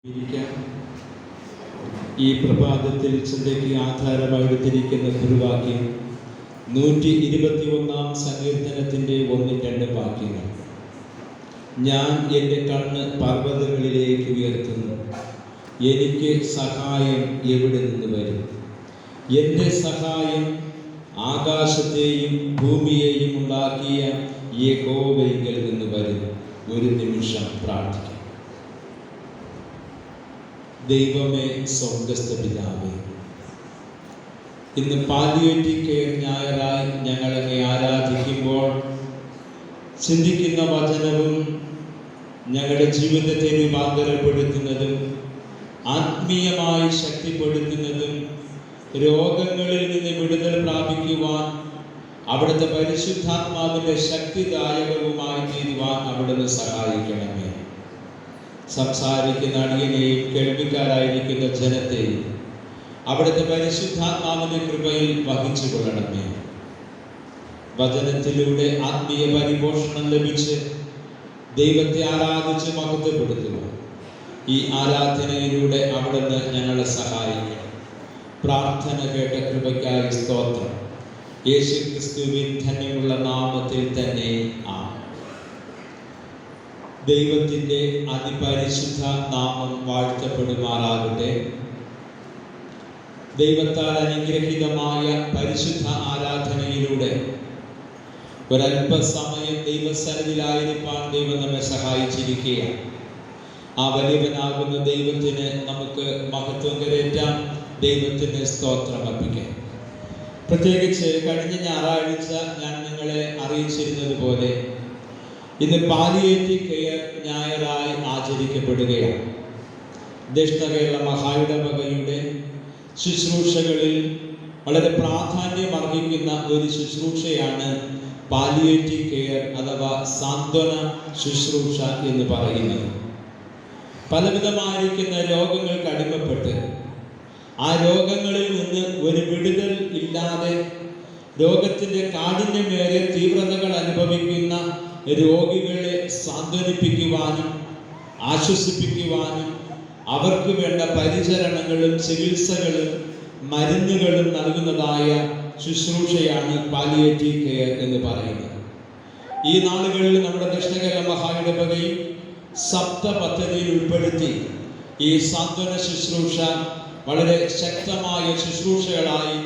ഇരിക്കാം. ഈ പ്രഭാതത്തിൽ ചിന്തയ്ക്ക് ആധാരമായെടുത്തിരിക്കുന്ന തിരുവാക്യം 121 സങ്കീർത്തനത്തിൻ്റെ 1-2 വാക്യങ്ങൾ. ഞാൻ എൻ്റെ കണ്ണ് പർവ്വതങ്ങളിലേക്ക് ഉയർത്തുന്നു, എനിക്ക് സഹായം എവിടെ നിന്ന് വരും? എൻ്റെ സഹായം ആകാശത്തെയും ഭൂമിയെയും ഉണ്ടാക്കിയ യഹോവയിൽ നിന്ന് വരും. ഒരു നിമിഷം പ്രാർത്ഥിക്കാം. ദൈവമേ, സ്വർഗ്ഗസ്ഥ പിതാവേ, ഇന്ന് പാലിയേറ്റീവ് കെയർ ഞായറായി ഞങ്ങളെ ആരാധിക്കുമ്പോൾ ചിന്തിക്കുന്ന വചനവും ഞങ്ങളുടെ ജീവിതത്തെ രൂപാന്തരപ്പെടുത്തുന്നതും ആത്മീയമായി ശക്തിപ്പെടുത്തുന്നതും രോഗങ്ങളിൽ നിന്ന് വിടുതൽ പ്രാപിക്കുവാൻ അവിടുത്തെ പരിശുദ്ധാത്മാവിൻ്റെ ശക്തിദായകവുമായി തീരുവാൻ അവിടുന്ന് സഹായിക്കണമേ. സംസാരിക്കുന്ന അടിയനെയും കേൾവിക്കാരായിരിക്കുന്ന ജനത്തെയും അവിടുത്തെ പരിശുദ്ധാത്മാവിന്റെ കൃപയിൽ വഹിച്ചു കൊള്ളണമേ. വചനത്തിലൂടെ ആത്മീയ പരിപോഷണം ലഭിച്ച് ദൈവത്തെ ആരാധിച്ച് മഹത്വപ്പെടുത്തുക. ഈ ആരാധനയിലൂടെ അവിടുന്ന് ഞങ്ങളെ സഹായിക്കണം. പ്രാർത്ഥന കേട്ട കൃപയ്ക്കായി സ്തോത്രം. യേശു ക്രിസ്തുവിൻ ധന്യമുള്ള നാമത്തിൽ തന്നെ ആമേൻ. ദൈവത്തിൻ്റെ അതിപരിശുദ്ധ നാമം വാഴ്ത്തപ്പെടുമാറാകട്ടെ. ദൈവത്താൽ അനുഗ്രഹീതമായ പരിശുദ്ധ ആരാധനയിലൂടെ ഒരല്പസമയം ദൈവസന്നിധിയിലായിരിക്കാൻ ദൈവം നമ്മെ സഹായിച്ചിരിക്കുകയാണ്. ആ വലിയവനാകുന്ന ദൈവത്തിന് നമുക്ക് മഹത്വം കരേറ്റാം. ദൈവത്തിന് സ്തോത്രം അർപ്പിക്കാം. പ്രത്യേകിച്ച് കഴിഞ്ഞ ഞായറാഴ്ച ഞാൻ നിങ്ങളെ അറിയിച്ചിരുന്നത് പോലെ ഇന്ന് പാലിയേറ്റീവ് കെയർ ഞായറായി ആചരിക്കപ്പെടുകയാണ്. ദക്ഷിണ കേരള മഹായിടവകയുടെ ശുശ്രൂഷകളിൽ വളരെ പ്രാധാന്യം അർഹിക്കുന്ന ഒരു ശുശ്രൂഷയാണ് പാലിയേറ്റീവ് കെയർ അഥവാ സാന്ത്വന ശുശ്രൂഷ എന്ന് പറയുന്നത്. പലവിധമായിരിക്കുന്ന രോഗങ്ങൾക്ക് അടിമപ്പെട്ട് ആ രോഗങ്ങളിൽ നിന്ന് ഒരു വിടുതൽ ഇല്ലാതെ രോഗത്തിൻ്റെ കാഠിന്യമേറെ തീവ്രതകൾ അനുഭവിക്കുന്ന രോഗികളെ സാന്ത്വനിപ്പിക്കുവാനും ആശ്വസിപ്പിക്കുവാനും അവർക്ക് വേണ്ട പരിചരണങ്ങളും ചികിത്സകളും മരുന്നുകളും നൽകുന്നതായ ശുശ്രൂഷയാണ് പാലിയേറ്റീവ് കെയർ എന്ന് പറയുന്നത്. ഈ നാളുകളിൽ നമ്മുടെ ദക്ഷിണ കേരള മഹായിടവകയും സപ്ത പദ്ധതിയിൽ ഉൾപ്പെടുത്തി ഈ സാന്ത്വന ശുശ്രൂഷ വളരെ ശക്തമായ ശുശ്രൂഷകളായി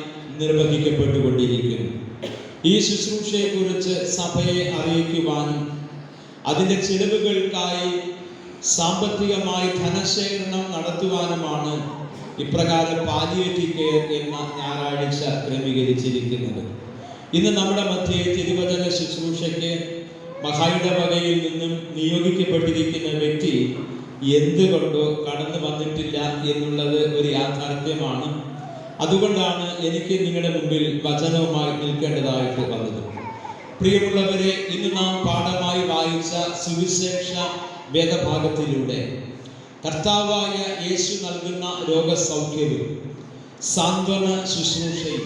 നിർവഹിക്കപ്പെട്ടുകൊണ്ടിരിക്കുന്നു. ഈ ശുശ്രൂഷയെക്കുറിച്ച് സഭയെ അറിയിക്കുവാനും അതിൻ്റെ ചിലവുകൾക്കായി സാമ്പത്തികമായി ധനശേഖരണം നടത്തുവാനുമാണ് ഇപ്രകാരം പാലിയേറ്റീവ് കെയർ എന്ന ഞായറാഴ്ച ക്രമീകരിച്ചിരിക്കുന്നത്. ഇന്ന് നമ്മുടെ മധ്യേ തിരുവചന ശുശ്രൂഷയ്ക്ക് മഹായിടവകയിൽ നിന്നും നിയോഗിക്കപ്പെട്ടിരിക്കുന്ന വ്യക്തി എന്തുകൊണ്ടോ കടന്നു വന്നിട്ടില്ല എന്നുള്ളത് ഒരു യാഥാർത്ഥ്യമാണ്. അതുകൊണ്ടാണ് എനിക്ക് നിങ്ങളുടെ മുമ്പിൽ വചനവുമായി നിൽക്കേണ്ടതായിട്ട് വന്നത്. പ്രിയമുള്ളവരെ, ഇന്ന് നാം പാഠമായി വായിച്ച സുവിശേഷ വേദഭാഗത്തിലൂടെ കർത്താവായ യേശു നൽകുന്ന രോഗസൗഖ്യവും സാന്ത്വന ശുശ്രൂഷയും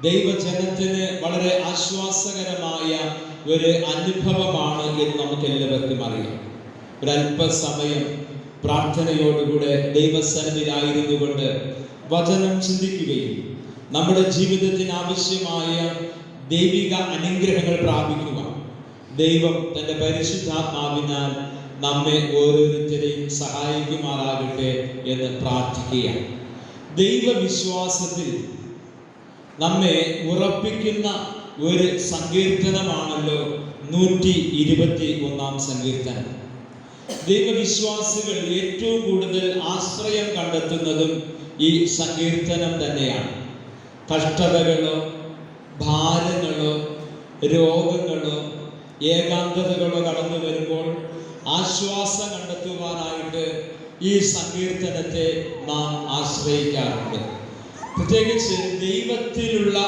ദൈവജനത്തിന് വളരെ ആശ്വാസകരമായ ഒരു അനുഭവമാണ് എന്ന് നമുക്ക് എല്ലാവർക്കും അറിയാം. ഒരല്പസമയം പ്രാർത്ഥനയോടുകൂടെ ദൈവസന്നിധിയിലായിരുന്നു കൊണ്ട് വചനം ചിന്തിക്കുകയും നമ്മുടെ ജീവിതത്തിന് ആവശ്യമായ ദൈവിക അനുഗ്രഹങ്ങൾ പ്രാപിക്കുക ദൈവം തൻ്റെ പരിശുദ്ധാത്മാവിനാൽ നമ്മെ ഓരോരുത്തരെയും സഹായിക്കുമാറാകട്ടെ എന്ന് പ്രാർത്ഥിക്കുകയാണ്. ദൈവവിശ്വാസത്തിൽ നമ്മെ ഉറപ്പിക്കുന്ന ഒരു സങ്കീർത്തനമാണല്ലോ 121 സങ്കീർത്തനം. ദൈവവിശ്വാസികൾ ഏറ്റവും കൂടുതൽ ആശ്രയം കണ്ടെത്തുന്നതും ഈ സങ്കീർത്തനം തന്നെയാണ്. കഷ്ടതകളോ ഭാരങ്ങളോ രോഗങ്ങളോ ഏകാന്തതകളോ കടന്നു വരുമ്പോൾ ആശ്വാസം കണ്ടെത്തുവാനായിട്ട് ഈ സങ്കീർത്തനത്തെ നാം ആശ്രയിക്കാറുണ്ട്. പ്രത്യേകിച്ച് ദൈവത്തിലുള്ള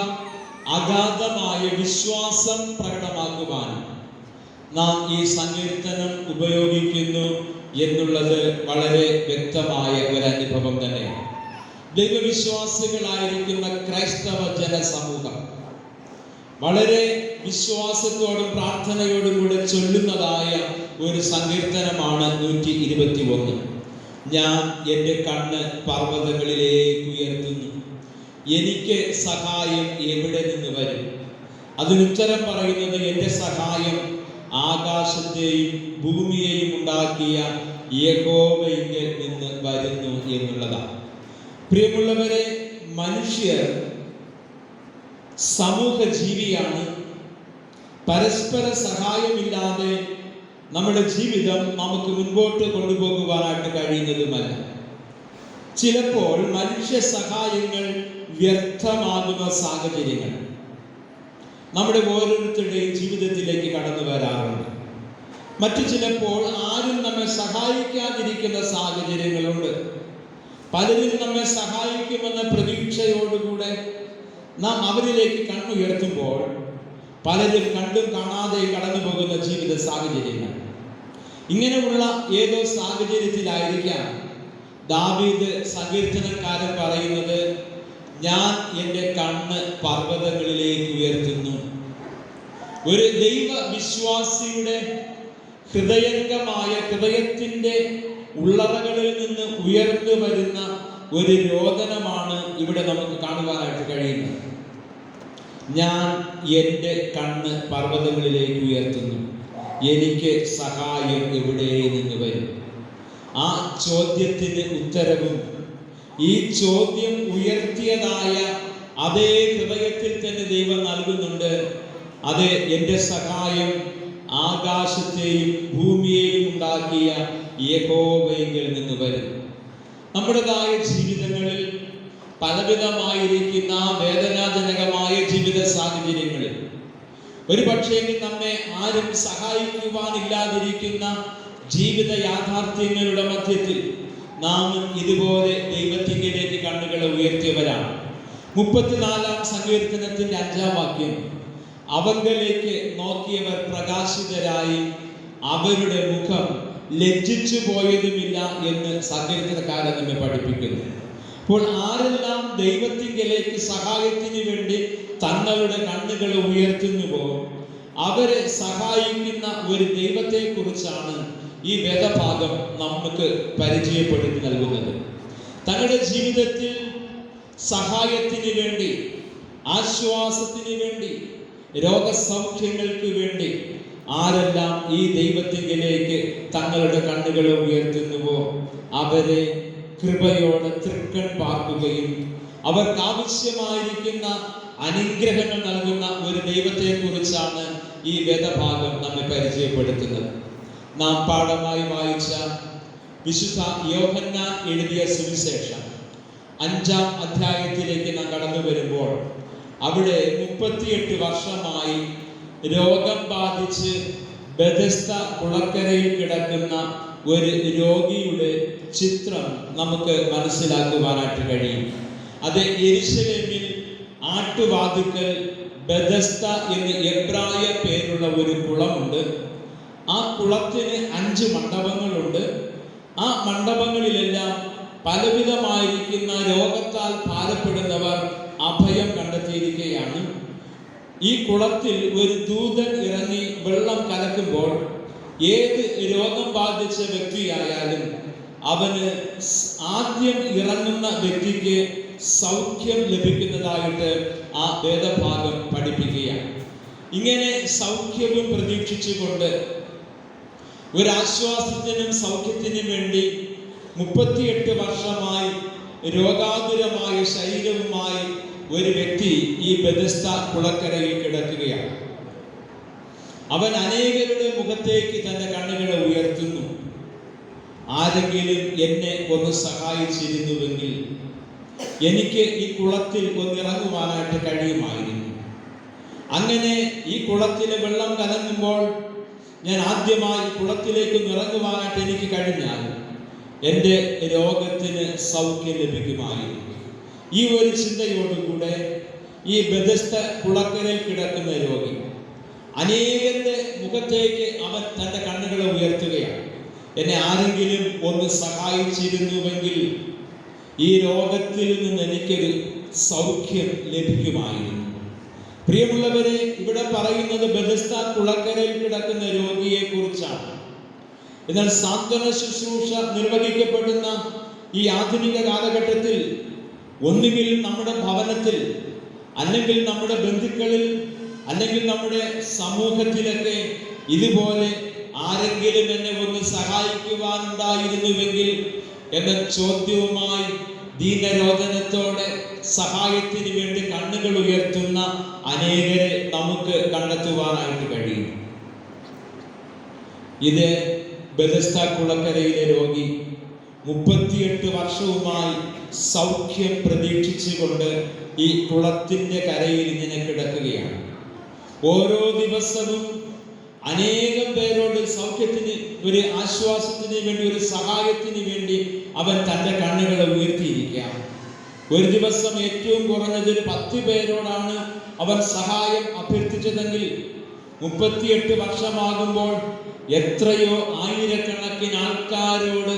അഗാധമായ വിശ്വാസം പ്രകടമാക്കുവാനും നാം ഈ സങ്കീർത്തനം ഉപയോഗിക്കുന്നു എന്നുള്ളത് വളരെ വ്യക്തമായ ഒരു അനുഭവം തന്നെയാണ്. ദൈവവിശ്വാസികളായിരിക്കുന്ന ക്രൈസ്തവ ജനസമൂഹം വളരെ വിശ്വാസത്തോടും പ്രാർത്ഥനയോടും കൂടെ ചൊല്ലുന്നതായ ഒരു സങ്കീർത്തനമാണ് 121. ഞാൻ എൻ്റെ കണ്ണ് പർവ്വതങ്ങളിലേക്ക് ഉയർത്തുന്നു, എനിക്ക് സഹായം എവിടെ നിന്ന് വരും? അതിനുത്തരം പറയുന്നത് എൻ്റെ സഹായം ആകാശത്തെയും ഭൂമിയെയും ഉണ്ടാക്കിയ യഹോവയിൽ നിന്ന് വരുന്നു എന്നുള്ളതാണ്. പ്രിയമുള്ളവരെ, മനുഷ്യർ സമൂഹ ജീവിയാണ്. പരസ്പര സഹായമില്ലാതെ നമ്മുടെ ജീവിതം നമുക്ക് മുൻപോട്ട് കൊണ്ടുപോകുവാനായിട്ട് കഴിയുന്നതുമല്ല. ചിലപ്പോൾ മനുഷ്യ സഹായങ്ങൾ വ്യർത്ഥമാകുന്ന സാഹചര്യങ്ങൾ നമ്മുടെ ഓരോരുത്തരുടെയും ജീവിതത്തിലേക്ക് കടന്നു വരാറുണ്ട്. മറ്റു ചിലപ്പോൾ ആരും നമ്മെ സഹായിക്കാതിരിക്കുന്ന സാഹചര്യങ്ങളുണ്ട്. പലരും നമ്മെ സഹായിക്കുമെന്ന പ്രതീക്ഷയോടുകൂടെ നാം അവരിലേക്ക് കണ്ണുയർത്തുമ്പോൾ പലരും കണ്ടും കാണാതെ കടന്നു പോകുന്ന ജീവിത സാഹചര്യങ്ങൾ. ഇങ്ങനെയുള്ള ഏതോ സാഹചര്യത്തിലായിരിക്കാം ദാവീദ് സങ്കീർത്തനക്കാരൻ പറയുന്നത്, ഞാൻ എൻ്റെ കണ്ണ് പർവ്വതങ്ങളിലേക്ക് ഉയർത്തുന്നു. ഒരു ദൈവ വിശ്വാസിയുടെ ഹൃദയത്തിൻ്റെ ഉള്ളറകളിൽ നിന്ന് ഉയർന്നു വരുന്ന ഒരു രോദനമാണ് ഇവിടെ നമുക്ക് കാണുവാനായിട്ട് കഴിയുന്നത്. ഞാൻ എൻ്റെ കണ്ണ് പർവ്വതങ്ങളിലേക്ക് ഉയർത്തുന്നു, എനിക്ക് സഹായം എവിടെ നിന്ന് വരും? ആ ചോദ്യത്തിന് ഉത്തരവും ഈ ചോദ്യം ഉയർത്തിയതായ അതേ ഹൃദയത്തിൽ തന്നെ ദൈവം നൽകുന്നുണ്ട്. അത് എൻ്റെ സഹായം ആകാശത്തെയും ഭൂമിയെയും ഉണ്ടാക്കിയ യഹോവയിൽ നിന്ന് വരും. നമ്മുടേതായ ജീവിതങ്ങളിൽ പലവിധമായിരിക്കുന്ന വേദനാജനകമായ ജീവിത സാഹചര്യങ്ങളിൽ ഒരു പക്ഷേ നമ്മെ ആരും സഹായിക്കുവാനില്ലാതിരിക്കുന്ന ജീവിത യാഥാർത്ഥ്യങ്ങളുടെ മധ്യത്തിൽ നാം ഇതുപോലെ ദൈവത്തിങ്കിലേക്ക് കണ്ണുകളെ ഉയർത്തിയവരാണ്. 34-ാം സങ്കീർത്തനത്തിന്റെ 5-ാം വാക്യം, അവങ്കലേക്ക് നോക്കിയവർ പ്രകാശിതരായി അവരുടെ മുഖം ലജ്ജിച്ചു പോയതുമില്ല എന്ന് സങ്കീർത്തനക്കാരൻ നമ്മെ പഠിപ്പിക്കുന്നു. അപ്പോൾ ആരെല്ലാം ദൈവത്തിങ്കിലേക്ക് സഹായത്തിന് വേണ്ടി തങ്ങളുടെ കണ്ണുകൾ ഉയർത്തുന്നുവോ അവരെ സഹായിക്കുന്ന ഒരു ദൈവത്തെ കുറിച്ചാണ് ഈ വേദഭാഗം നമുക്ക് പരിചയപ്പെടുത്തി നൽകുന്നത്. തങ്ങളുടെ ജീവിതത്തിൽ സഹായത്തിന് വേണ്ടി, ആശ്വാസത്തിന് വേണ്ടി, രോഗസൗഖ്യങ്ങൾക്ക് വേണ്ടി ആരെല്ലാം ഈ ദൈവത്തിങ്കിലേക്ക് തങ്ങളുടെ കണ്ണുകൾ ഉയർത്തുന്നുവോ അവരെ കൃപയോടെ തൃക്കൺ പാർക്കുകയും അവർക്ക് ആവശ്യമായിരിക്കുന്ന അനുഗ്രഹങ്ങൾ നൽകുന്ന ഒരു ദൈവത്തെ കുറിച്ചാണ് ഈ വേദഭാഗം നമ്മെ പരിചയപ്പെടുത്തുന്നത്. നാം പാഠമായി വായിച്ച വിശുദ്ധ യോഹന്നാൻ എഴുതിയ സുവിശേഷം 5-ാം അധ്യായത്തിലേക്ക് നാം കടന്നു വരുമ്പോൾ അവിടെ 38 വർഷമായി രോഗം ബാധിച്ച് ബെഥസ്ത കുളക്കരയിൽ കിടക്കുന്ന ഒരു രോഗിയുടെ ചിത്രം നമുക്ക് മനസ്സിലാക്കുവാനായിട്ട് കഴിയും. അത് യെരുശലേമിൽ ആട്ടുവാതുക്കൽ ബെഥസ്ത എന്ന് എബ്രായ പേരുള്ള ഒരു കുളമുണ്ട്. ആ കുളത്തിന് 5 മണ്ഡപങ്ങളുണ്ട്. ആ മണ്ഡപങ്ങളിലെല്ലാം പലവിധമായിരിക്കുന്ന രോഗത്താൽ ഭാരപ്പെടുന്നവർ അഭയം കണ്ടെത്തിയിരിക്കുകയാണ്. ഈ കുളത്തിൽ ഒരു ദൂതൻ ഇറങ്ങി വെള്ളം കലക്കുമ്പോൾ ഏത് രോഗം ബാധിച്ച വ്യക്തിയായാലും അവന് ആദ്യം ഇറങ്ങുന്ന വ്യക്തിക്ക് സൗഖ്യം ലഭിക്കുന്നതായിട്ട് ആ വേദഭാഗം പഠിപ്പിക്കുകയാണ്. ഇങ്ങനെ സൗഖ്യവും പ്രതീക്ഷിച്ചുകൊണ്ട് ഒരാശ്വാസത്തിനും സൗഖ്യത്തിനും വേണ്ടി 38 വർഷമായി രോഗാതുരമായ ശരീരവുമായി ഒരു വ്യക്തി ഈ ബെഥസ്ത കുളക്കരയിൽ കിടക്കുകയാണ്. അവൻ അനേകരുടെ മുഖത്തേക്ക് തന്റെ കണ്ണുകളെ ഉയർത്തുന്നു. ആരെങ്കിലും എന്നെ ഒന്ന് സഹായിച്ചിരുന്നുവെങ്കിൽ എനിക്ക് ഈ കുളത്തിൽ ഒന്നിറങ്ങുവാനായിട്ട് കഴിയുമായിരുന്നു. അങ്ങനെ ഈ കുളത്തിലെ വെള്ളം കലങ്ങുമ്പോൾ ഞാൻ ആദ്യമായി കുളത്തിലേക്ക് ഇറങ്ങുവാനായിട്ട് എനിക്ക് കഴിഞ്ഞാൽ എൻ്റെ രോഗത്തിന് സൗഖ്യം ലഭിക്കുമായിരുന്നു. ഈ ഒരു ചിന്തയോടുകൂടെ ഈ ബെഥസ്ത കുളക്കരയിൽ കിടക്കുന്ന രോഗി അനേകരുടെ മുഖത്തേക്ക് അവൻ തൻ്റെ കണ്ണുകളെ ഉയർത്തുകയാണ്. എന്നെ ആരെങ്കിലും ഒന്ന് സഹായിച്ചിരുന്നുവെങ്കിൽ ഈ രോഗത്തിൽ നിന്ന് എനിക്കൊരു സൗഖ്യം ലഭിക്കുമായിരുന്നു. പ്രിയമുള്ളവരെ, ഇവിടെ പറയുന്നത് ബെഥസ്ത കുളക്കരയിൽ കിടക്കുന്ന രോഗിയെ കുറിച്ചാണ്. എന്നാൽ സാന്ത്വന ശുശ്രൂഷ നിർവഹിക്കപ്പെടുന്ന ഈ ആധുനിക കാലഘട്ടത്തിൽ ഒന്നുകിൽ നമ്മുടെ ഭവനത്തിൽ, അല്ലെങ്കിൽ നമ്മുടെ ബന്ധുക്കളിൽ, അല്ലെങ്കിൽ നമ്മുടെ സമൂഹത്തിലൊക്കെ ഇതുപോലെ ആരെങ്കിലും എന്നെ ഒന്ന് സഹായിക്കുവാനുണ്ടായിരുന്നുവെങ്കിൽ എന്ന ചോദ്യവുമായി ദീനരോധനത്തോടെ സഹായത്തിന് വേണ്ടി കണ്ണുകൾ ഉയർത്തുന്ന അനേകരെ നമുക്ക് കണ്ടെത്തുവാനായിട്ട് കഴിയും. ഇത് ബെഥസ്ദ കുളക്കരയിലെ രോഗി 38 വർഷവുമായി സൗഖ്യം പ്രതീക്ഷിച്ചുകൊണ്ട് ഈ കുളത്തിന്റെ കരയിൽ ഇങ്ങനെ കിടക്കുകയാണ്. ഓരോ ദിവസവും അനേകം പേരോട് സൗഖ്യത്തിന്, ഒരു ആശ്വാസത്തിന് വേണ്ടി, ഒരു സഹായത്തിന് വേണ്ടി അവൻ തൻ്റെ കണ്ണുകളെ ഉയർത്തിയിരിക്കാം. ഒരു ദിവസം ഏറ്റവും കുറഞ്ഞത് ഒരു 10 പേരോടാണ് അവൻ സഹായം അഭ്യർത്ഥിച്ചതെങ്കിൽ 38 വർഷമാകുമ്പോൾ എത്രയോ ആയിരക്കണക്കിന് ആൾക്കാരോട്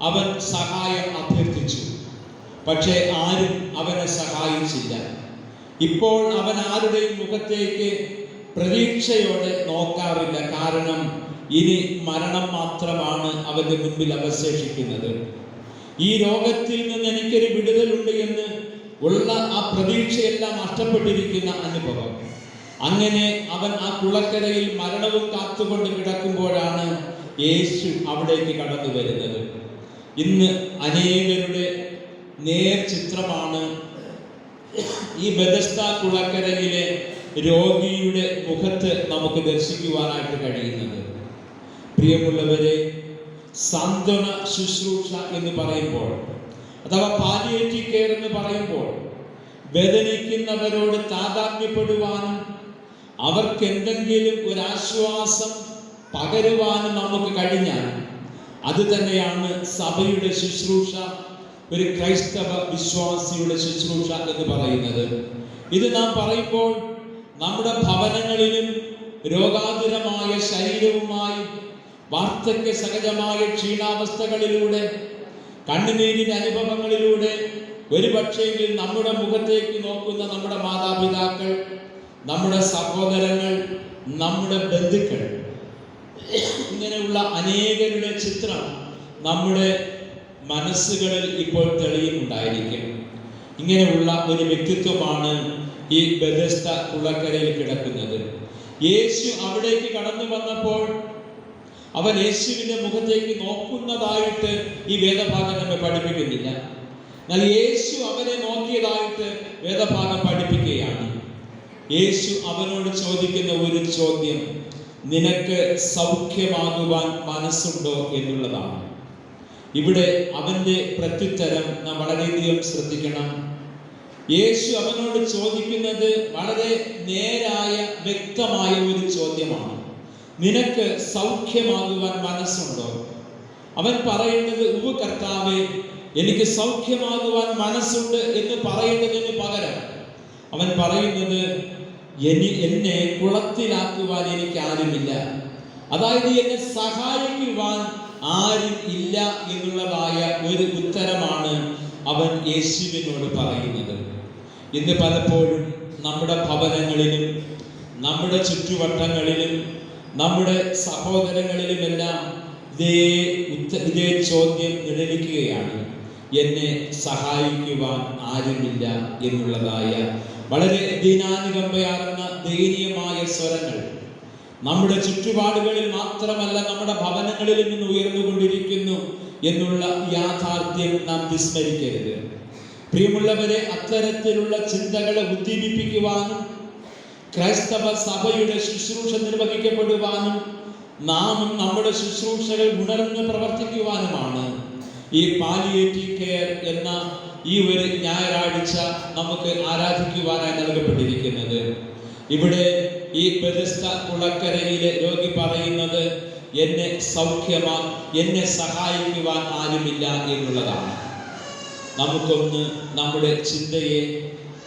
അവൻ സഹായം അഭ്യർത്ഥിച്ചു. പക്ഷേ ആരും അവനെ സഹായിച്ചില്ല. ഇപ്പോൾ അവൻ ആരുടെയും മുഖത്തേക്ക് പ്രതീക്ഷയോടെ നോക്കാറില്ല. കാരണം ഇനി മരണം മാത്രമാണ് അവന്റെ മുൻപിൽ അവശേഷിക്കുന്നത്. ഈ രോഗത്തിൽ നിന്ന് എനിക്കൊരു വിടുതലുണ്ട് എന്ന് ഉള്ള ആ പ്രതീക്ഷയെല്ലാം നഷ്ടപ്പെട്ടിരിക്കുന്ന അനുഭവം. അങ്ങനെ അവൻ ആ കുളക്കരയിൽ മരണവും കാത്തുകൊണ്ട് കിടക്കുമ്പോഴാണ് യേശു അവിടേക്ക് കടന്നു വരുന്നത്. ഇന്ന് അനേകരുടെ നേർചിത്രമാണ് ഈ ബെഥസ്ദ കുളക്കരയിലെ രോഗിയുടെ മുഖത്ത് നമുക്ക് ദർശിക്കുവാനായിട്ട് കഴിയുന്നത്. പ്രിയമുള്ളവരെ, സാന്ത്വന ശുശ്രൂഷ എന്ന് പറയുമ്പോൾ, അഥവാ പാലിയേറ്റീവ് കെയർ എന്ന് പറയുമ്പോൾ, വേദനിക്കുന്നവരോട് താതാത്മ്യപ്പെടുവാനും അവർക്ക് എന്തെങ്കിലും ഒരു ആശ്വാസം പകരുവാനും നമുക്ക് കഴിഞ്ഞാൽ അത് തന്നെയാണ് സഭയുടെ ശുശ്രൂഷ, ഒരു ക്രൈസ്തവ വിശ്വാസിയുടെ ശുശ്രൂഷ എന്ന് പറയുന്നത്. ഇത് നാം പറയുമ്പോൾ നമ്മുടെ ഭവനങ്ങളിലും രോഗാതുരമായ ശരീരവുമായി, വാർദ്ധക്യ സഹജമായ ക്ഷീണാവസ്ഥകളിലൂടെ, കണ്ണുനീരിന്റെ അനുഭവങ്ങളിലൂടെ, ഒരുപക്ഷെങ്കിൽ നമ്മുടെ മുഖത്തേക്ക് നോക്കുന്ന നമ്മുടെ മാതാപിതാക്കൾ, നമ്മുടെ സഹോദരങ്ങൾ, നമ്മുടെ ബന്ധുക്കൾ, ഇങ്ങനെയുള്ള അനേകരുടെ ചിത്രം നമ്മുടെ മനസ്സുകളിൽ ഇപ്പോൾ തെളിയുന്നുണ്ടായിരിക്കും. ഇങ്ങനെയുള്ള ഒരു വ്യക്തിത്വമാണ് ഈ ബെഥസ്ദ കുളക്കരയിൽ കിടക്കുന്നത്. യേശു അവിടേക്ക് കടന്നു വന്നപ്പോൾ അവൻ യേശുവിന്റെ മുഖത്തേക്ക് നോക്കുന്നതായിട്ട് ഈ വേദഭാഗം നമ്മെ പഠിപ്പിക്കുന്നില്ല. എന്നാൽ യേശു അവനെ നോക്കിയതായിട്ട് വേദഭാഗം പഠിപ്പിക്കുകയാണ്. യേശു അവനോട് ചോദിക്കുന്ന ഒരു ചോദ്യം, നിനക്ക് സൗഖ്യമാകുവാൻ മനസ്സുണ്ടോ എന്നുള്ളതാണ്. ഇവിടെ അവന്റെ പ്രത്യുത്തരം നാം വളരെയധികം ശ്രദ്ധിക്കണം. യേശു അവനോട് ചോദിക്കുന്നത് വളരെ നേരായ, വ്യക്തമായ ഒരു ചോദ്യമാണ്. നിനക്ക് സൗഖ്യമാകുവാൻ മനസ്സുണ്ടോ? അവൻ പറയുന്നത്, ഉവ്വ് കർത്താവേ, എനിക്ക് സൗഖ്യമാകുവാൻ മനസ്സുണ്ട് എന്ന് പറയുന്നതിന് പകരം അവൻ പറയുന്നത്, എന്നെ കുളത്തിലാക്കുവാൻ എനിക്ക് ആരുമില്ല, അതായത് എന്നെ സഹായിക്കുവാൻ ആരും ഇല്ല എന്നുള്ളതായ ഒരു ഉത്തരമാണ് അവൻ യേശുവിനോട് പറയുന്നത്. ഇന്ന് പലപ്പോഴും നമ്മുടെ ഭവനങ്ങളിലും, നമ്മുടെ ചുറ്റുവട്ടങ്ങളിലും, നമ്മുടെ സഹോദരങ്ങളിലുമെല്ലാം ഇതേ ചോദ്യം നിഴലിക്കുകയാണ്, എന്നെ സഹായിക്കുവാൻ ആരുമില്ല എന്നുള്ളതായ വളരെ ദീനാനുകമ്പയാർന്ന ദയനീയമായ സ്വരങ്ങൾ നമ്മുടെ ചുറ്റുപാടുകളിൽ മാത്രമല്ല, നമ്മുടെ ഭവനങ്ങളിൽ നിന്ന് ഉയർന്നുകൊണ്ടിരിക്കുന്നു എന്നുള്ള യാഥാർത്ഥ്യം നാം വിസ്മരിക്കരുത്. പ്രിയമുള്ളവരെ, അത്തരത്തിലുള്ള ചിന്തകളെ ഉദ്ദീപിപ്പിക്കുവാനും ക്രൈസ്തവ സഭയുടെ ശുശ്രൂഷ നിർവഹിക്കപ്പെടുവാനും നാമും നമ്മുടെ ശുശ്രൂഷകൾ ഉണർന്ന് പ്രവർത്തിക്കുവാനുമാണ് ഈ പാലിയേറ്റീവ് കെയർ എന്ന ഈ ഒരു ഞായറാഴ്ച നമുക്ക് ആരാധിക്കുവാനായി നൽകപ്പെട്ടിരിക്കുന്നത്. ഇവിടെ ഈ ബെഥസ്ദ കുളക്കരയിലെ രോഗി പറയുന്നത്, എന്നെ സഹായിക്കുവാൻ ആരുമില്ല എന്നുള്ളതാണ്. നമുക്കൊന്ന് നമ്മുടെ ചിന്തയെ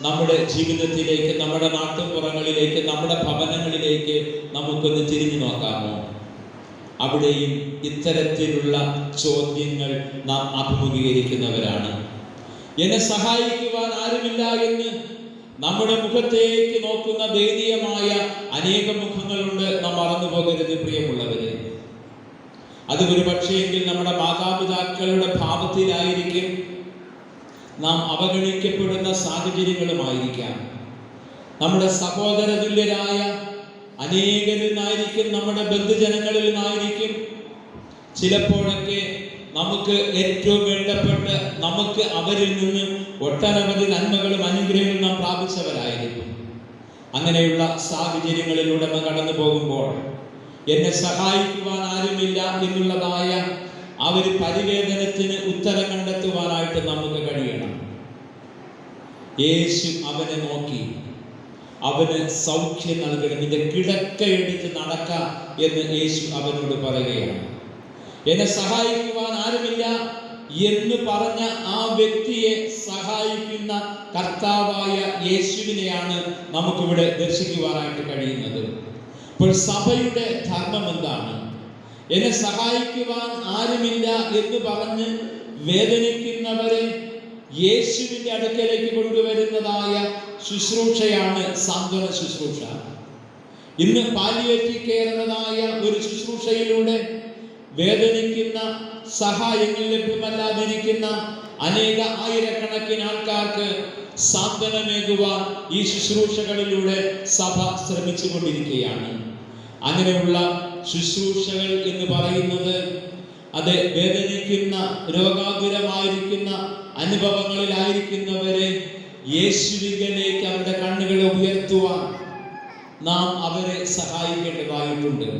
നമ്മുടെ ജീവിതത്തിലേക്ക്, നമ്മുടെ നാട്ടുപുറങ്ങളിലേക്ക്, നമ്മുടെ ഭവനങ്ങളിലേക്ക് നമുക്കൊന്ന് തിരിഞ്ഞു നോക്കാമോ? അവിടെയും ഇത്തരത്തിലുള്ള ചോദ്യങ്ങൾ നാം അഭിമുഖീകരിക്കുന്നവരാണ്. എന്നെ സഹായിക്കുവാൻ ആരുമില്ല എന്ന് നമ്മുടെ മുഖത്തേക്ക് നോക്കുന്ന ദയനീയമായ അനേക മുഖങ്ങളുണ്ട്. നാം മറന്നു പോകരുത് പ്രിയമുള്ളവരെ. അത് ഒരു പക്ഷേയെങ്കിൽ നമ്മുടെ മാതാപിതാക്കളുടെ ഭാവത്തിലായിരിക്കും, നാം അവഗണിക്കപ്പെടുന്ന സാഹചര്യങ്ങളുമായിരിക്കാം, നമ്മുടെ സഹോദര തുല്യരായ അനേകരിൽ നിന്നായിരിക്കും, നമ്മുടെ ബന്ധുജനങ്ങളിൽ നിന്നായിരിക്കും. ചിലപ്പോഴൊക്കെ നമുക്ക് ഏറ്റവും വേണ്ടപ്പെട്ട് നമുക്ക് അവരിൽ നിന്ന് ഒട്ടനവധി നന്മകളും അനുഗ്രഹങ്ങളും നാം പ്രാപിച്ചവരായിരിക്കും. അങ്ങനെയുള്ള സാഹചര്യങ്ങളിലൂടെ നാം കടന്നു പോകുമ്പോൾ എന്നെ സഹായിക്കുവാൻ ആരുമില്ല എന്നുള്ളതായ ആ ഒരു പരിവേദനത്തിന് ഉത്തരം കണ്ടെത്തുവാനായിട്ട് നമുക്ക് കഴിയണം. യേശു അവനെ നോക്കി അവന് സൗഖ്യം നൽകണം. നിന്റെ കിടക്ക എടുത്ത് നടക്ക എന്ന് യേശു അവനോട് പറയുകയാണ്. എന്നെ സഹായിക്കുവാൻ ആരുമില്ല എന്ന് പറഞ്ഞ ആ വ്യക്തിയെ സഹായിക്കുന്ന കർത്താവായ യേശുവിനെയാണ് നമുക്കിവിടെ ദർശിക്കുവാനായിട്ട് കഴിയുന്നത്. അപ്പോൾ സഭയുടെ ധർമ്മം എന്താണ്? എന്നെ സഹായിക്കുവാൻ ആരുമില്ല എന്ന് പറഞ്ഞ് വേദനിക്കുന്നവരെ യേശുവിന്റെ അടുക്കലേക്ക് കൊണ്ടുവരുന്നതായ ശുശ്രൂഷയാണ് സാന്ത്വന ശുശ്രൂഷ. ഇന്ന് പാലിയേറ്റീവ് കെയർ എന്നതായ ഒരു ശുശ്രൂഷയിലൂടെ വേദനിക്കുന്ന, സഹായങ്ങൾ ലഭ്യമല്ലാതിരിക്കുന്ന അനേക ആയിരക്കണക്കിന് ആൾക്കാർക്ക് സാന്ത്വനമേകുവാൻ ഈ ശുശ്രൂഷകളിലൂടെ സഭ ശ്രമിച്ചുകൊണ്ടിരിക്കുകയാണ്. അങ്ങനെയുള്ള ശുശ്രൂഷകൾ എന്ന് പറയുന്നത് അത് വേദനിക്കുന്ന, രോഗാതുരമായിരിക്കുന്ന അനുഭവങ്ങളിലായിരിക്കുന്നവരെ യേശുവിലേക്ക് അവരുടെ കണ്ണുകളെ ഉയർത്തുവാൻ നാം അവരെ സഹായിക്കേണ്ടതായിട്ടുണ്ട്.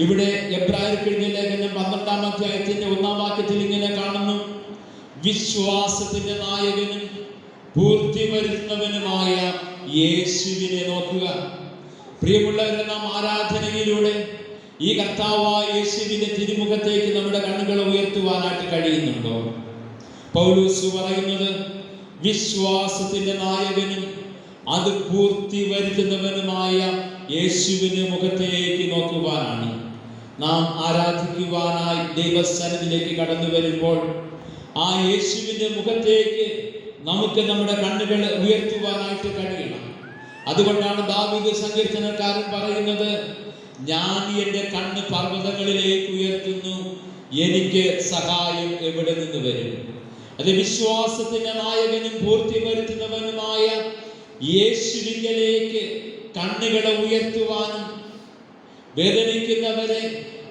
ഇവിടെ എബ്രായർക്ക് എഴുതിയ ലേഖനം 12-ാം അധ്യായത്തിന്റെ 1-ാം വാക്യത്തിൽ ഇങ്ങനെ കാണുന്നു: വിശ്വാസത്തിന്റെ നായകനും പൂർത്തി വരുത്തുന്നവനുമായ യേശുവിനെ നോക്കുക. പ്രിയമുള്ളവരെ, നാം ആരാധനയിലൂടെ ഈ കർത്താവായ യേശുവിന്റെ തിരുമുഖത്തേക്ക് നമ്മുടെ കണ്ണുകൾ ഉയർത്തുവാനായിട്ട് കഴിയുന്നുണ്ടോ? പൗലോസ് പറയുന്നത് വിശ്വാസത്തിന്റെ നായകനും അത് പൂർത്തി വരുത്തുന്നവനുമായ യേശുവിന്റെ മുഖത്തേക്ക് നോക്കുവാനാണ്. നാം ആരാധിക്കുവാനായി ദൈവസന്നിധിയിലേക്ക് കടന്നു വരുമ്പോൾ ആ യേശുവിന്റെ മുഖത്തേക്ക് നമുക്ക് നമ്മുടെ കണ്ണുകൾ ഉയർത്തുവാനായിട്ട് കഴിയണം. അതുകൊണ്ടാണ് ദാവീദ് സങ്കീർത്തനക്കാരൻ പറയുന്നത്, ഞാൻ എൻ്റെ കണ്ണ് പർവ്വതങ്ങളിലേക്ക് ഉയർത്തുന്നു, എനിക്ക് സഹായം എവിടെ നിന്ന് വരും? അത് വിശ്വാസത്തിന്റെ നായകനും പൂർത്തി വരുത്തുന്നവനുമായ യേശുവിലേക്ക് കണ്ണുകളെ ഉയർത്തുവാനും വേദനിക്കുന്നവരെ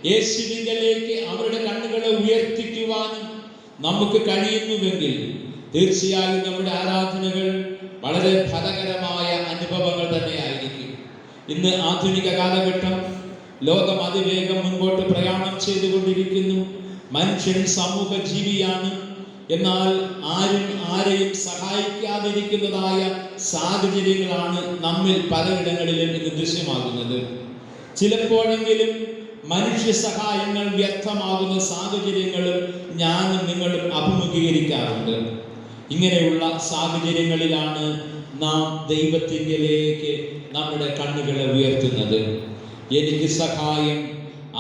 യേശുവിലേക്ക് അവരുടെ കണ്ണുകളെ ഉയർത്തിക്കുവാനും നമുക്ക് കഴിയുന്നുവെങ്കിൽ തീർച്ചയായും നമ്മുടെ ആരാധനകൾ വളരെ ഫലകരമായ അനുഭവങ്ങൾ തന്നെയായിരിക്കും. ഇന്ന് ആധുനിക കാലഘട്ടം, ലോകം അതിവേഗം മുൻപോട്ട് പ്രയാണം ചെയ്തുകൊണ്ടിരിക്കുന്നു. മനുഷ്യൻ സമൂഹ ജീവിയാണ്. എന്നാൽ ആരും ആരെയും സഹായിക്കാതിരിക്കുന്നതായ സാഹചര്യങ്ങളാണ് നമ്മിൽ പലയിടങ്ങളിലും ഇന്ന് ദൃശ്യമാകുന്നത്. ചിലപ്പോഴെങ്കിലും മനുഷ്യ സഹായങ്ങൾ വ്യർത്ഥമാകുന്ന സാഹചര്യങ്ങളും ഞാനും നിങ്ങളും അഭിമുഖീകരിക്കാറുണ്ട്. ഇങ്ങനെയുള്ള സാഹചര്യങ്ങളിലാണ് നാം ദൈവത്തിലേക്ക് നമ്മുടെ കണ്ണുകളെ ഉയർത്തുന്നത്. എനിക്ക് സഹായം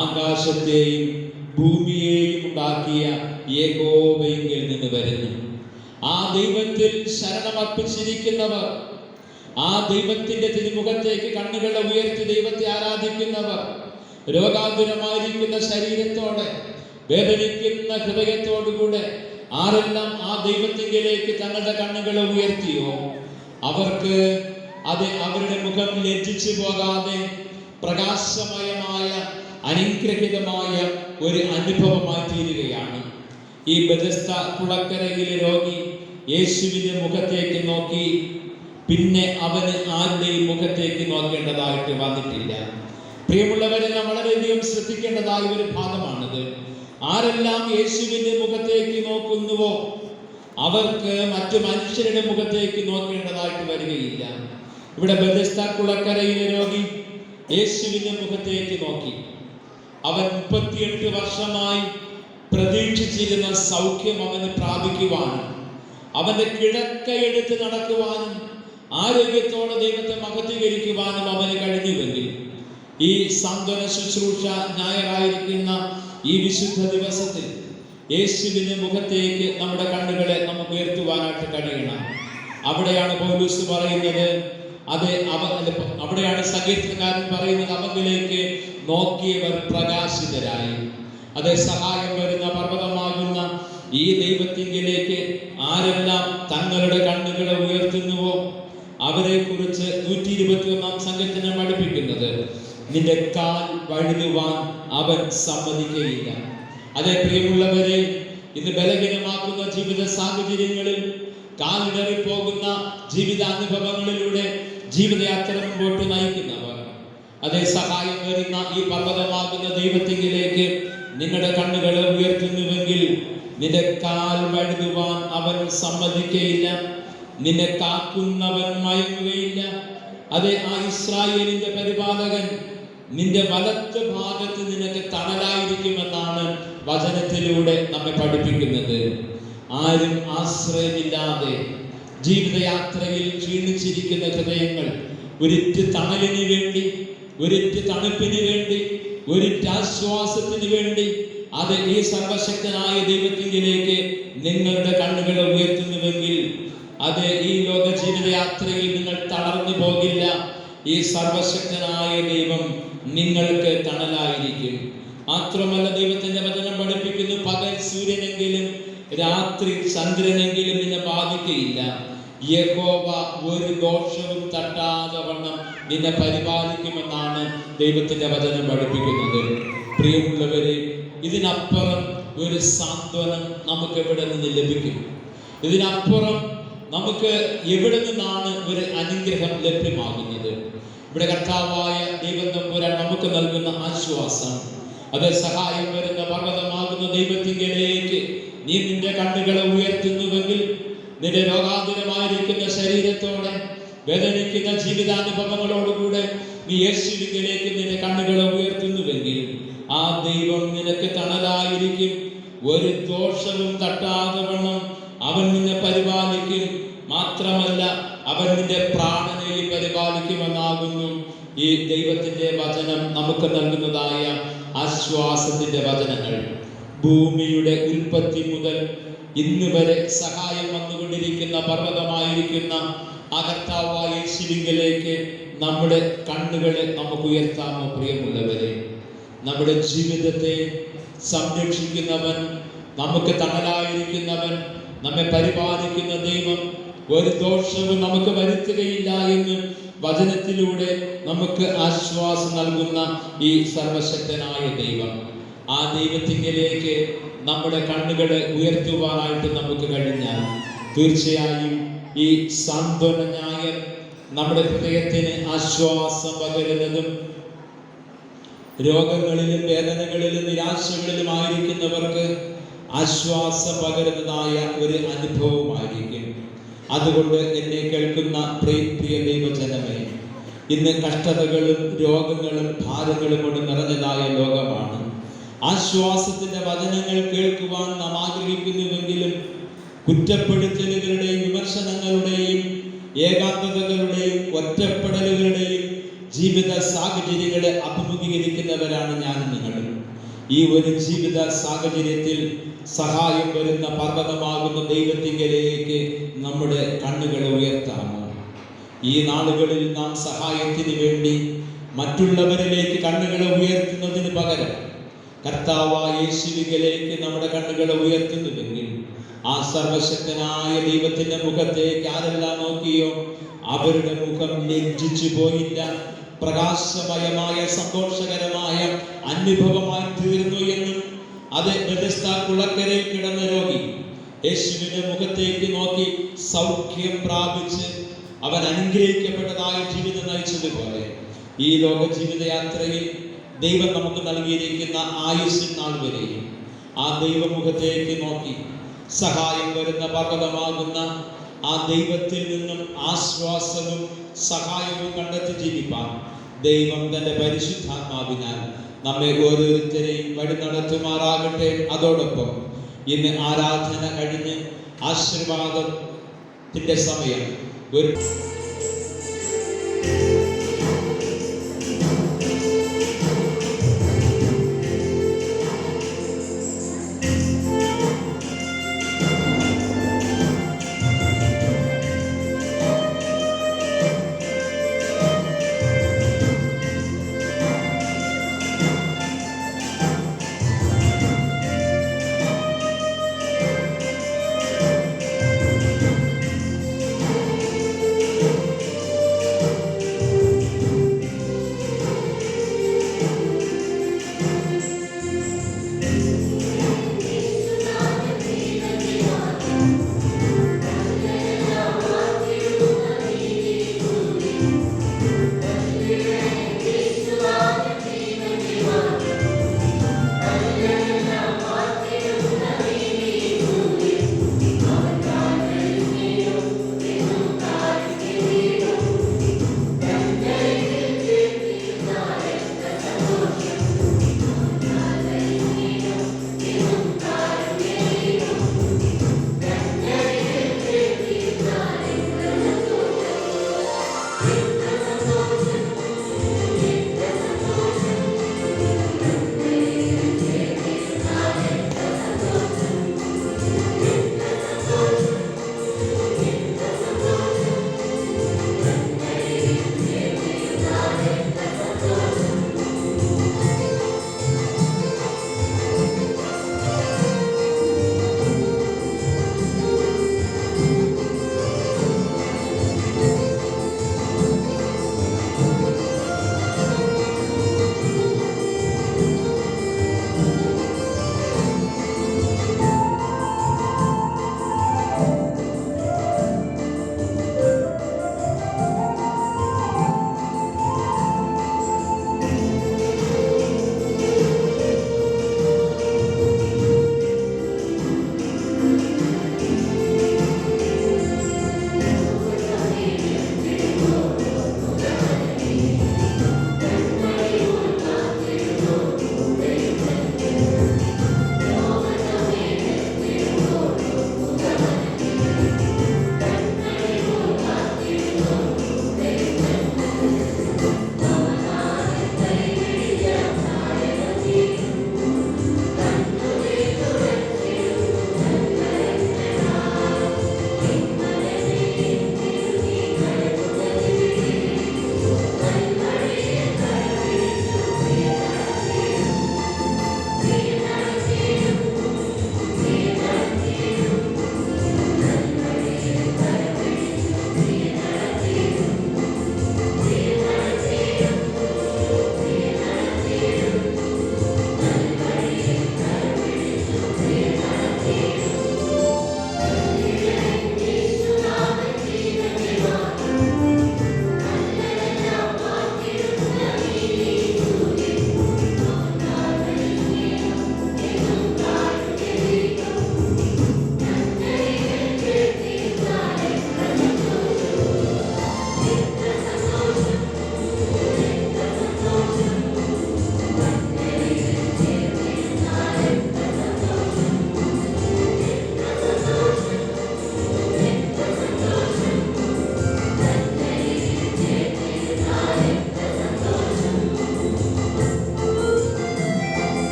ആകാശത്തെയും ഭൂമിയെയും ഉണ്ടാക്കിയ യഹോവയിൽ നിന്ന് വരുന്നു. ആ ദൈവത്തിൽ ശരണമർപ്പിച്ചിരിക്കുന്നവർ, ആ ദൈവത്തിന്റെ തിരുമുഖത്തേക്ക് കണ്ണുകളെ ഉയർത്തി ദൈവത്തെ ആരാധിക്കുന്നവർ, രോഗാതുരമായിരിക്കുന്ന ശരീരത്തോടെ, വേദനിക്കുന്ന ഹൃദയത്തോടുകൂടെ ആരെല്ലാം ആ ദൈവത്തിലേക്ക് തങ്ങളുടെ കണ്ണുകളെ ഉയർത്തിയോ അവർക്ക് അത് അവരുടെ മുഖം ലജ്ജിച്ചു പോകാതെ പ്രകാശമയമായ അനുഗ്രഹിതമായ ഒരു അനുഭവമായി തീരുകയാണ്. ഈ ബെഥസ്ദ കുളക്കരയിലെ രോഗി യേശുവിന്റെ മുഖത്തേക്ക് നോക്കി, പിന്നെ അവന് ആരുടെയും മുഖത്തേക്ക് നോക്കേണ്ടതായിട്ട് വന്നിട്ടില്ല. പ്രിയമുള്ളവരെ, നാം വളരെയധികം ശ്രദ്ധിക്കേണ്ടതായ ഒരു ഭാഗമാണിത്. ആരെല്ലാം യേശുവിന്റെ മുഖത്തേക്ക് നോക്കുന്നുവോ അവർക്ക് മറ്റു മനുഷ്യരുടെ മുഖത്തേക്ക് നോക്കേണ്ടതായിട്ട് വരികയില്ല. ഇവിടെ ബെഥസ്ദ കുളക്കരയിലെ രോഗി യേശുവിന്റെ മുഖത്തേക്ക് നോക്കി. അവൻ 38 വർഷമായി പ്രതീക്ഷിച്ചിരുന്ന സൗഖ്യം അവന് പ്രാപിക്കുവാനും അവന്റെ കിടക്കയെടുത്ത് നടക്കുവാനും ആരോഗ്യത്തോടെ ദൈവത്തെ മഹത്വീകരിക്കുവാനും അവന് കഴിഞ്ഞുവെങ്കിൽ ഈ സാന്ത്വന ശുശ്രൂഷ ഞായറായിരിക്കുന്ന ഈ വിശുദ്ധ ദിവസത്തിൽ യേശുവിന്റെ മുഖത്തേക്ക് നമ്മുടെ കണ്ണുകളെ നമുക്ക് ഉയർത്തുവാനായിട്ട് കഴിയണം. അവിടെയാണ് പൗലോസ് പറയുന്നത്, അവിടെയാണ് സങ്കീർത്തനക്കാരൻ പറയുന്നത്, അവനിലേക്ക് നോക്കിയവർ പ്രകാശിതരായി. അതേ സഹായം വരുന്ന പർവ്വതമാകുന്ന ഈ ദൈവത്തിങ്കിലേക്ക് ആരെല്ലാം തങ്ങളുടെ കണ്ണുകളെ ഉയർത്തുന്നുവോ അവരെ കുറിച്ച് 121 സങ്കീർത്തനം പഠിപ്പിക്കുന്നത്, നിന്റെ കാൽ വഴുതുവാൻ അവൻ സമ്മതിക്കുകയില്ല. അതേ പ്രിയമുള്ളവരെ, ഇന്ന് ബലഹീനമാക്കുന്ന ജീവിത സാഹചര്യങ്ങളിൽ കാലിടറിപ്പോകുന്ന ജീവിതാനുഭവങ്ങളിലൂടെ ജീവിതയാത്ര മുമ്പോട്ട് നയിക്കുന്നവർ, അതേ സഹായം വരുന്ന ഈ പർവ്വതമാകുന്ന ദൈവത്തിങ്കിലേക്ക് നിങ്ങളുടെ കണ്ണുകളെ ഉയർത്തുന്നുവെങ്കിൽ നിന്റെ കാൽ വഴുതുവാൻ അവൻ സമ്മതിക്കുകയില്ല, നിന്നെ കാക്കുന്നവൻ മയങ്ങുകയില്ല. അതെ, ആ ഇസ്രായേലിന്റെ പരിപാലകൻ നിന്റെ വലത്ത് ഭാഗത്ത് നിനക്ക് തണലായിരിക്കുമെന്നാണ് വചനത്തിലൂടെ നമ്മെ പഠിപ്പിക്കുന്നത്. ആരും ആശ്രയമില്ലാതെ ജീവിതയാത്രയിൽ ക്ഷീണിച്ചിരിക്കുന്ന ഹൃദയങ്ങൾ ഒരിറ്റ് തണലിന് വേണ്ടി, ഒരിറ്റ് തണുപ്പിന് വേണ്ടി, ഒരിറ്റ് ആശ്വാസത്തിന് വേണ്ടി അത് ഈ സർവശക്തനായ ദൈവത്തിങ്കിലേക്ക് നിങ്ങളുടെ കണ്ണുകളെ ഉയർത്തുന്നുവെങ്കിൽ അത് ഈ ലോക ജീവിതയാത്രയിൽ നിങ്ങൾ തളർന്നു പോകില്ല. ഈ സർവശക്തനായ ദൈവം നിങ്ങൾക്ക് തണലായിരിക്കും. മാത്രമല്ല, ദൈവത്തിന്റെ വചനം പഠിപ്പിക്കുന്നു, പകൽ സൂര്യനെങ്കിലും രാത്രി ചന്ദ്രനെങ്കിലും നിന്നെ ബാധിക്കുകയില്ല. യഹോവ ഒരു ദോഷവും തട്ടാതെ വണ്ണം നിന്നെ പരിപാലിക്കുമെന്നാണ് ദൈവത്തിന്റെ വചനം പഠിപ്പിക്കുന്നത്. പ്രിയമുള്ളവരെ, ഇതിനപ്പുറം ഒരു സാന്ത്വനം നമുക്ക് എവിടെ നിന്ന് ലഭിക്കും? ഇതിനപ്പുറം നമുക്ക് എവിടെ നിന്നാണ് ഒരു അനുഗ്രഹം ലഭ്യമാകുന്നത്? ഇവിടെ കർത്താവായ ദൈവം തമ്പുരാൻ നമുക്ക് നൽകുന്ന ആശ്വാസം, അത് സഹായം വരുന്ന പർവ്വതമാകുന്ന ദൈവത്തിങ്കിലേക്ക് നീ നിന്റെ കണ്ണുകളെ ഉയർത്തുന്നുവെങ്കിൽ, നിന്റെ രോഗാതുരമായിരിക്കുന്ന ശരീരത്തോടെ വേദനിക്കുന്ന ജീവിതാനുഭവങ്ങളോടുകൂടെ നീ യേശുവിലേക്ക് നിന്റെ കണ്ണുകളെ ഉയർത്തുന്നുവെങ്കിൽ ആ ദൈവം നിനക്ക് തണലായിരിക്കും. ഒരു ദോഷവും തട്ടാതെ വണ്ണം അവൻ നിന്നെ പരിപാലിക്കും. മാത്രമല്ല, അവൻ നിന്റെ പ്രാണനെയും പരിപാലിക്കുമെന്നാകുന്നു ഈ ദൈവത്തിന്റെ വചനം നമുക്ക് നൽകുന്നതായ ആശ്വാസത്തിന്റെ വചനങ്ങൾ. ഭൂമിയുടെ ഉൽപ്പത്തി മുതൽ ഇന്ന് വരെ സഹായം വന്നുകൊണ്ടിരിക്കുന്ന പർവ്വതമായിരിക്കുന്ന ആ കർത്താവായ യേശുവിലേക്ക് നമ്മുടെ കണ്ണുകളെ നമുക്ക് ഉയർത്താമോ? പ്രിയമുള്ളവരെ, നമ്മുടെ ജീവിതത്തെ സംരക്ഷിക്കുന്നവൻ, നമുക്ക് തണലായിരിക്കുന്നവൻ, നമ്മെ പരിപാലിക്കുന്ന ദൈവം ഒരു ദോഷവും നമുക്ക് വരുത്തുകയില്ല എന്ന് വചനത്തിലൂടെ നമുക്ക് ആശ്വാസം നൽകുന്ന ഈ സർവശക്തനായ ദൈവം, ആ ദൈവത്തിങ്കിലേക്ക് നമ്മുടെ കണ്ണുകളെ ഉയർത്തുവാനായിട്ട് നമുക്ക് കഴിഞ്ഞാൽ തീർച്ചയായും ഈ സാന്ത്വന ഞായർ നമ്മുടെ ഹൃദയത്തിന് ആശ്വാസം പകരുന്നതും രോഗങ്ങളിലും വേദനകളിലും നിരാശകളിലും ആയിരിക്കുന്നവർക്ക് ആശ്വാസം പകരുന്നതായ ഒരു അനുഭവമായിരിക്കും. അതുകൊണ്ട് എന്നെ കേൾക്കുന്ന പ്രിയ ദൈവജനമേ, ഇന്ന് കഷ്ടതകളും രോഗങ്ങളും ഭാരങ്ങളും കൊണ്ട് നിറഞ്ഞതായ ലോകമാണ്. ആശ്വാസത്തിന്റെ വചനങ്ങൾ കേൾക്കുവാൻ നാം ആഗ്രഹിക്കുന്നുവെങ്കിലും കുറ്റപ്പെടുത്തലുകളുടെയും വിമർശനങ്ങളുടെയും ഏകാന്തതകളുടെയും ഒറ്റപ്പെടലുകളുടെയും ജീവിത സാഹചര്യങ്ങളെ അഭിമുഖീകരിക്കുന്നവരാണ് ഞാനും നിങ്ങളും. ഈ ഒരു ജീവിത സാഹചര്യത്തിൽ സഹായം വരുന്ന പർവ്വതമാകുന്ന ദൈവത്തിങ്കലേക്ക് നമ്മുടെ കണ്ണുകളെ ഉയർത്താമോ? ഈ നാളുകളിൽ നാം സഹായത്തിന് വേണ്ടി മറ്റുള്ളവരിലേക്ക് കണ്ണുകളെ ഉയർത്തുന്നതിന് പകരം കർത്താവായ യേശുവിലേക്ക് നമ്മുടെ കണ്ണുകളെ ഉയർത്തുന്നുവെങ്കിൽ ആ സർവശക്തനായ ദൈവത്തിന്റെ മുഖത്തേക്ക് ആരെല്ലാം നോക്കിയോ അവരുടെ മുഖം ലജ്ജിച്ചു പോയില്ല, പ്രകാശമയമായ സന്തോഷകരമായ അനുഭവമായി തീർന്നു എന്നും അത് ബെഥസ്ദാ കുളക്കരയിൽ കിടന്ന രോഗി യേശുവിന്റെ മുഖത്തേക്ക് നോക്കി സൗഖ്യം പ്രാപിച്ച് അവൻ അനുഗ്രഹിക്കപ്പെട്ടതായ ജീവിതം നയിച്ചതുപോലെ ഈ ലോക ജീവിതയാത്രയിൽ ദൈവം നമുക്ക് നൽകിയിരിക്കുന്ന ആയുസ്സിൻ നാൾ വരെയും ആ ദൈവമുഖത്തേക്ക് നോക്കി സഹായം വരുന്ന പർവ്വതമാകുന്ന ആ ദൈവത്തിൽ നിന്നും ആശ്വാസവും സഹായവും കണ്ടെത്തി ജീവിപ്പാൻ ദൈവം തന്റെ പരിശുദ്ധാത്മാവിനാൽ നമ്മെ ഓരോരുത്തരെയും വഴി നടത്തുമാറാകട്ടെ. അതോടൊപ്പം ഇന്ന് ആരാധന കഴിഞ്ഞ് ആശീർവാദത്തിന്റെ സമയം ഒരു